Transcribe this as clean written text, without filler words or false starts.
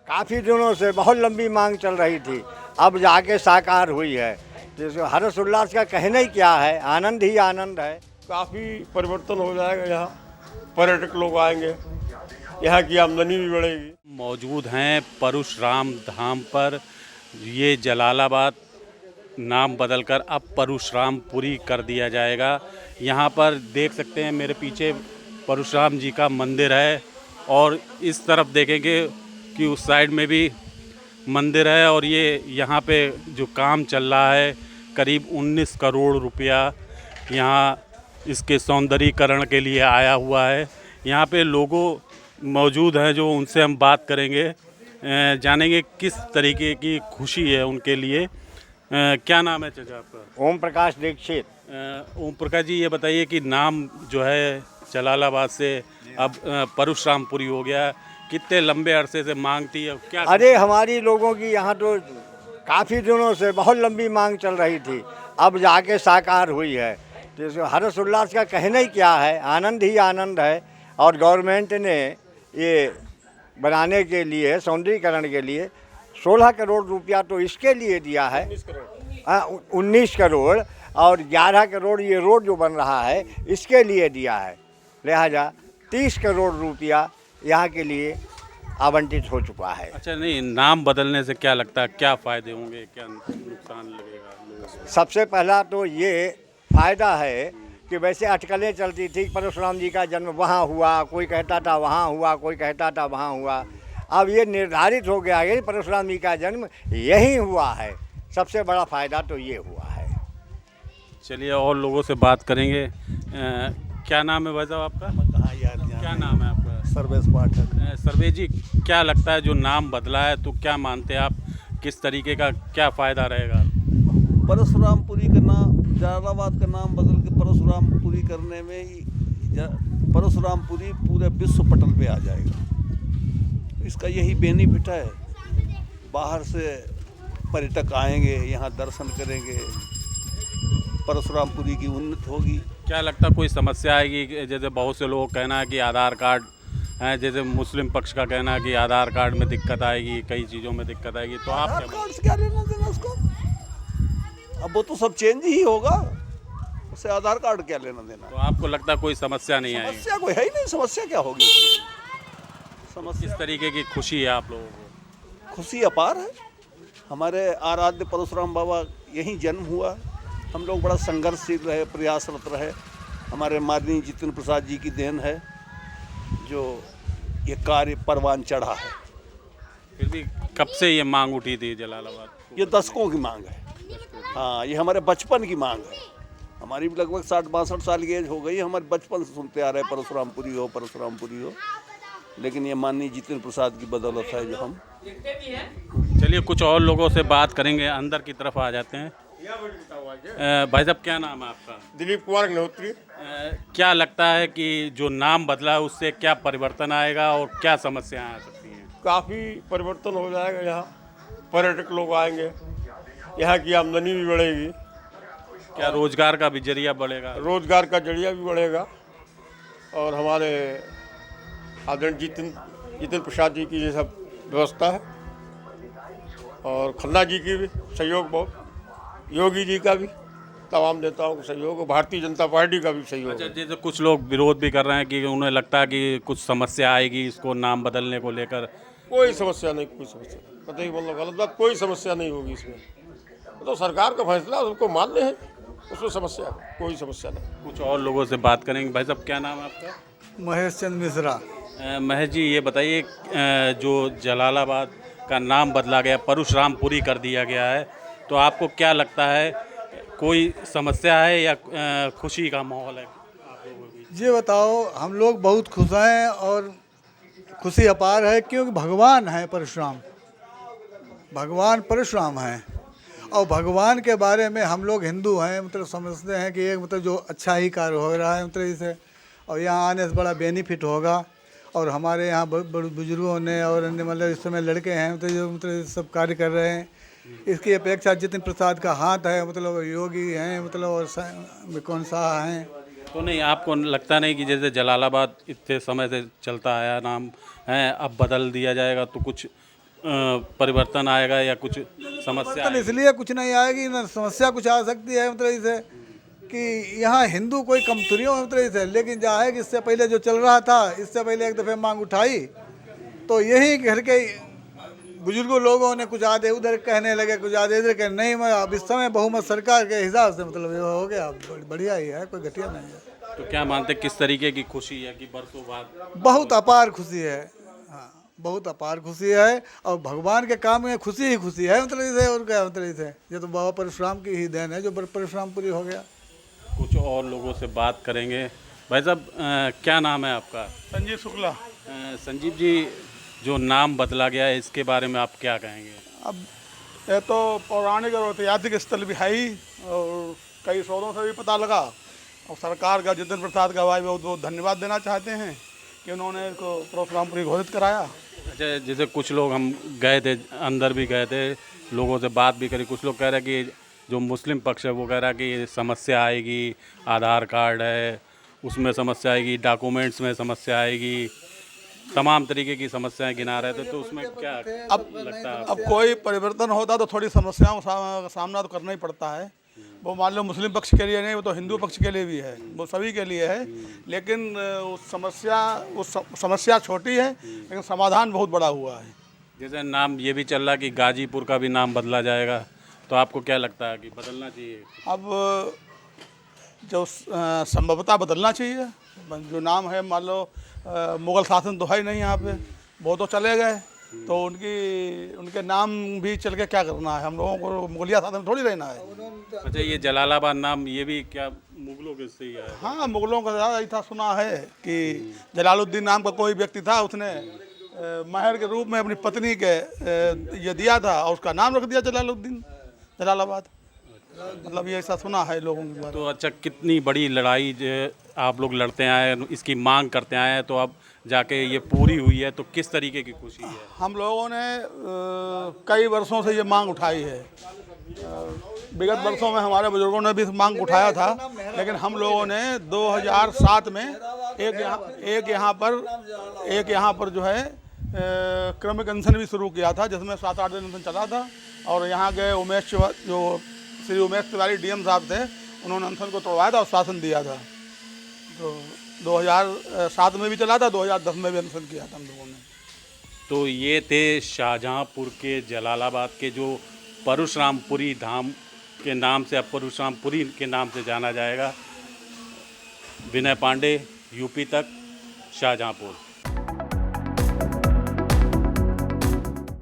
काफ़ी दिनों से बहुत लंबी मांग चल रही थी, अब जाके साकार हुई है। तो हर्ष उल्लास का कहना ही क्या है, आनंद ही आनंद है। काफ़ी परिवर्तन हो जाएगा। यहाँ पर्यटक लोग आएंगे, यहाँ की आमदनी भी बढ़ेगी। मौजूद हैं परशुराम धाम पर। ये जलालाबाद नाम बदलकर अब परशुरामपुरी कर दिया जाएगा। यहाँ पर देख सकते हैं मेरे पीछे परशुराम जी का मंदिर है और इस तरफ देखेंगे कि उस साइड में भी मंदिर है। और ये यहाँ पे जो काम चल रहा है, करीब 19 करोड़ रुपया यहाँ इसके सौंदर्यीकरण के लिए आया हुआ है। यहाँ पे लोगों मौजूद हैं जो उनसे हम बात करेंगे, जानेंगे किस तरीके की खुशी है उनके लिए। क्या नाम है चाचा आपका? ओम प्रकाश दीक्षित। ओम प्रकाश जी, ये बताइए कि नाम जो है जलालाबाद से अब परशुरामपुरी हो गया, कितने लंबे अरसे से मांग थी, अब क्या? अरे हमारी लोगों की यहाँ तो काफ़ी दिनों से बहुत लंबी मांग चल रही थी, अब जाके साकार हुई है। तो हर्ष उल्लास का कहना ही क्या है, आनंद ही आनंद है। और गवर्नमेंट ने ये बनाने के लिए, सौंदर्यीकरण के लिए 16 करोड़ रुपया तो इसके लिए दिया है। 19 करोड़ और 11 करोड़ ये रोड जो बन रहा है इसके लिए दिया है। लिहाजा 30 करोड़ रुपया यहाँ के लिए आवंटित हो चुका है। अच्छा, नहीं, नाम बदलने से क्या लगता है, क्या फ़ायदे होंगे, क्या नुकसान लगेगा लोगों को? सबसे पहला तो ये फ़ायदा है कि वैसे अटकलें चलती थी, परशुराम जी का जन्म वहाँ हुआ, कोई कहता था वहाँ हुआ, कोई कहता था वहाँ हुआ। अब ये निर्धारित हो गया है कि परशुराम जी का जन्म यहीं हुआ है। सबसे बड़ा फ़ायदा तो ये हुआ है। चलिए और लोगों से बात करेंगे। क्या नाम है भाई साहब आपका? क्या नाम है आपका? सर्वेश पाठक। सर्वेश जी, क्या लगता है जो नाम बदला है तो क्या मानते हैं आप, किस तरीके का क्या फ़ायदा रहेगा? परशुरामपुरी का नाम, जलालाबाद का नाम बदल के परशुरामपुरी करने में ही परशुरामपुरी पूरे विश्व पटल पे आ जाएगा। इसका यही बेनिफिट है। बाहर से पर्यटक आएंगे, यहाँ दर्शन करेंगे, परशुरामपुरी की उन्नति होगी। क्या लगता कोई समस्या आएगी? जैसे बहुत से लोग कहना है कि आधार कार्ड है, जैसे मुस्लिम पक्ष का कहना है कि आधार कार्ड में दिक्कत आएगी, कई चीज़ों में दिक्कत आएगी, तो आप आधार कार्ड से क्या लेना देना उसको? अब वो तो सब चेंज ही होगा, उससे आधार कार्ड क्या लेना देना? तो आपको लगता है कोई समस्या नहीं आएगी? समस्या कोई है ही नहीं, समस्या क्या होगी उसमें? किस तरीके की खुशी है आप लोगों को? खुशी अपार है। हमारे आराध्य परशुराम बाबा यहीं जन्म हुआ। हम लोग बड़ा संघर्षशील रहे, प्रयासरत रहे। हमारे माननीय जितेंद्र प्रसाद जी की देन है जो ये कार्य परवान चढ़ा है। फिर भी कब से ये मांग उठी थी जलालाबाद को? ये दशकों की मांग है। हाँ, ये हमारे बचपन की मांग है। हमारी भी लगभग 60-62 साल की एज हो गई। हमारे बचपन से सुनते आ रहे परशुरामपुरी हो, परशुरामपुरी हो। लेकिन ये माननीय जितेंद्र प्रसाद की बदौलत है जो हम। चलिए कुछ और लोगों से बात करेंगे, अंदर की तरफ आ जाते हैं। भाई साहब, क्या नाम है आपका? दिलीप कुमार अग्निहोत्री। क्या लगता है कि जो नाम बदला है उससे क्या परिवर्तन आएगा और क्या समस्याएं आ सकती हैं? काफ़ी परिवर्तन हो जाएगा। यहाँ पर्यटक लोग आएंगे, यहाँ की आमदनी भी बढ़ेगी। क्या रोजगार का भी जरिया बढ़ेगा? रोजगार का जरिया भी बढ़ेगा। और हमारे आदरणीय जितेंद्र प्रसाद जी की ये सब व्यवस्था है और खन्ना जी की भी सहयोग, बहुत योगी जी का भी, तमाम नेताओं का सहयोग, भारतीय जनता पार्टी का भी सहयोग। अच्छा, जैसे कुछ लोग विरोध भी कर रहे हैं कि उन्हें लगता है कि कुछ समस्या आएगी इसको नाम बदलने को लेकर। कोई समस्या नहीं, कोई समस्या नहीं, कतई मतलब गलत बात, कोई समस्या नहीं होगी इसमें। तो सरकार का फैसला, उसको मानने हैं, उसमें समस्या कोई समस्या नहीं। कुछ और लोगों से बात करेंगे। भाई साहब, क्या नाम है आपका? महेश चंद मिश्रा। महेश जी, ये बताइए जो जलालाबाद का नाम बदला गया, परशुरामपुरी कर दिया गया है, तो आपको क्या लगता है, कोई समस्या है या खुशी का माहौल है आप लोगों के बीच? ये बताओ, हम लोग बहुत खुश हैं और खुशी अपार है क्योंकि भगवान है परशुराम, भगवान परशुराम हैं। और भगवान के बारे में हम लोग हिंदू हैं, मतलब समझते हैं कि एक मतलब जो अच्छा ही कार्य हो रहा है मतलब इसे, और यहाँ आने से बड़ा बेनिफिट होगा। और हमारे यहाँ बड़े बुजुर्गों ने और अन्य मतलब इस समय लड़के हैं मतलब जो मतलब सब कार्य कर रहे हैं। इसकी अपेक्षा जितेंद्र प्रसाद का हाथ है, मतलब योगी हैं, मतलब और कौन सा हैं। तो नहीं, आपको लगता नहीं कि जैसे जलालाबाद इतने समय से चलता आया नाम है, अब बदल दिया जाएगा तो कुछ परिवर्तन आएगा या कुछ समस्या परिवर्तन इसलिए कुछ नहीं आएगी ना, समस्या कुछ आ सकती है मतलब इसे कि यहाँ हिंदू कोई कमतरी हो मतलब इसे, लेकिन क्या है कि इससे पहले जो चल रहा था, इससे पहले एक दफ़े मांग उठाई तो यही घर के बुजुर्गों लोगों ने कुछ आधे उधर कहने लगे, कुछ आधे इधर कहने, नहीं मैं अब इस समय बहुमत सरकार के हिसाब से मतलब ये हो गया, बढ़िया ही है, कोई घटिया नहीं है। तो क्या मानते हैं, किस तरीके की खुशी है कि बरसों बाद? बहुत अपार खुशी है, हाँ बहुत अपार खुशी है, और भगवान के काम में खुशी ही खुशी है मतलब इसे, और क्या मतलब इसे, ये तो बाबा परशुराम की ही देन है जो परशुराम पूरी हो गया। कुछ और लोगों से बात करेंगे। भाई साहब, क्या नाम है आपका? संजीव शुक्ला। संजीव जी, जो नाम बदला गया है इसके बारे में आप क्या कहेंगे? अब ये तो पौराणिक और ऐतिहासिक स्थल भी है ही, और कई स्रोतों से भी पता लगा, और सरकार का जितेंद्र प्रसाद का भाई बहुत बहुत धन्यवाद देना चाहते हैं कि उन्होंने इसको परशुरामपुरी घोषित कराया। अच्छा, जैसे कुछ लोग, हम गए थे, अंदर भी गए थे, लोगों से बात भी करी, कुछ लोग कह रहे हैं कि जो मुस्लिम पक्ष है वो कह रहा है कि ये समस्या आएगी, आधार कार्ड है उसमें समस्या आएगी, डॉक्यूमेंट्स में समस्या आएगी, तमाम तरीके की समस्याएं गिना रहे थे, तो उसमें क्या अब लगता है? अब कोई परिवर्तन होता तो थोड़ी समस्याओं का सामना तो करना ही पड़ता है। वो मान लो मुस्लिम पक्ष के लिए नहीं, वो तो हिंदू पक्ष के लिए भी है, वो सभी के लिए है, लेकिन उस समस्या छोटी है लेकिन समाधान बहुत बड़ा हुआ है। जैसे नाम ये भी चल रहा है कि गाजीपुर का भी नाम बदला जाएगा, तो आपको क्या लगता है कि बदलना चाहिए? अब जो संभवतः बदलना चाहिए, जो नाम है मान लो मुग़ल शासन तो है नहीं यहाँ पे, वो तो चले गए, तो उनके नाम भी चल के क्या करना है, हम लोगों को मुगलिया शासन में थोड़ी रहना है। अच्छा, ये जलालाबाद नाम ये भी क्या मुगलों के से ही आया? हाँ, मुग़लों का ज़्यादा ऐसा सुना है कि जलालुद्दीन नाम का कोई व्यक्ति था, उसने महर के रूप में अपनी पत्नी के ये दिया था और उसका नाम रख दिया जलालुद्दीन, जलालाबाद। मतलब ये ऐसा सुना है लोगों के बारे में। तो अच्छा, कितनी बड़ी लड़ाई जो आप लोग लड़ते आए, इसकी मांग करते आए हैं, तो अब जाके ये पूरी हुई है, तो किस तरीके की खुशी है? हम लोगों ने कई वर्षों से ये मांग उठाई है, विगत वर्षों में हमारे बुजुर्गों ने भी इस मांग उठाया था, लेकिन हम लोगों ने 2007 में एक यहाँ पर जो है क्रमिक अनशन भी शुरू किया था, जिसमें 7-8 दिन अनशन चला था, और यहाँ के जो श्री उमेश तिवारी डीएम साहब थे, उन्होंने अनशन को तोड़वाया था और शासन दिया था। तो 2007 में भी चला था, 2010 में भी अनशन किया था हम लोगों ने। तो ये थे शाहजहाँपुर के जलालाबाद के जो परशुरामपुरी धाम के नाम से, अब परशुरामपुरी के नाम से जाना जाएगा। विनय पांडे, यूपी तक, शाहजहाँपुर।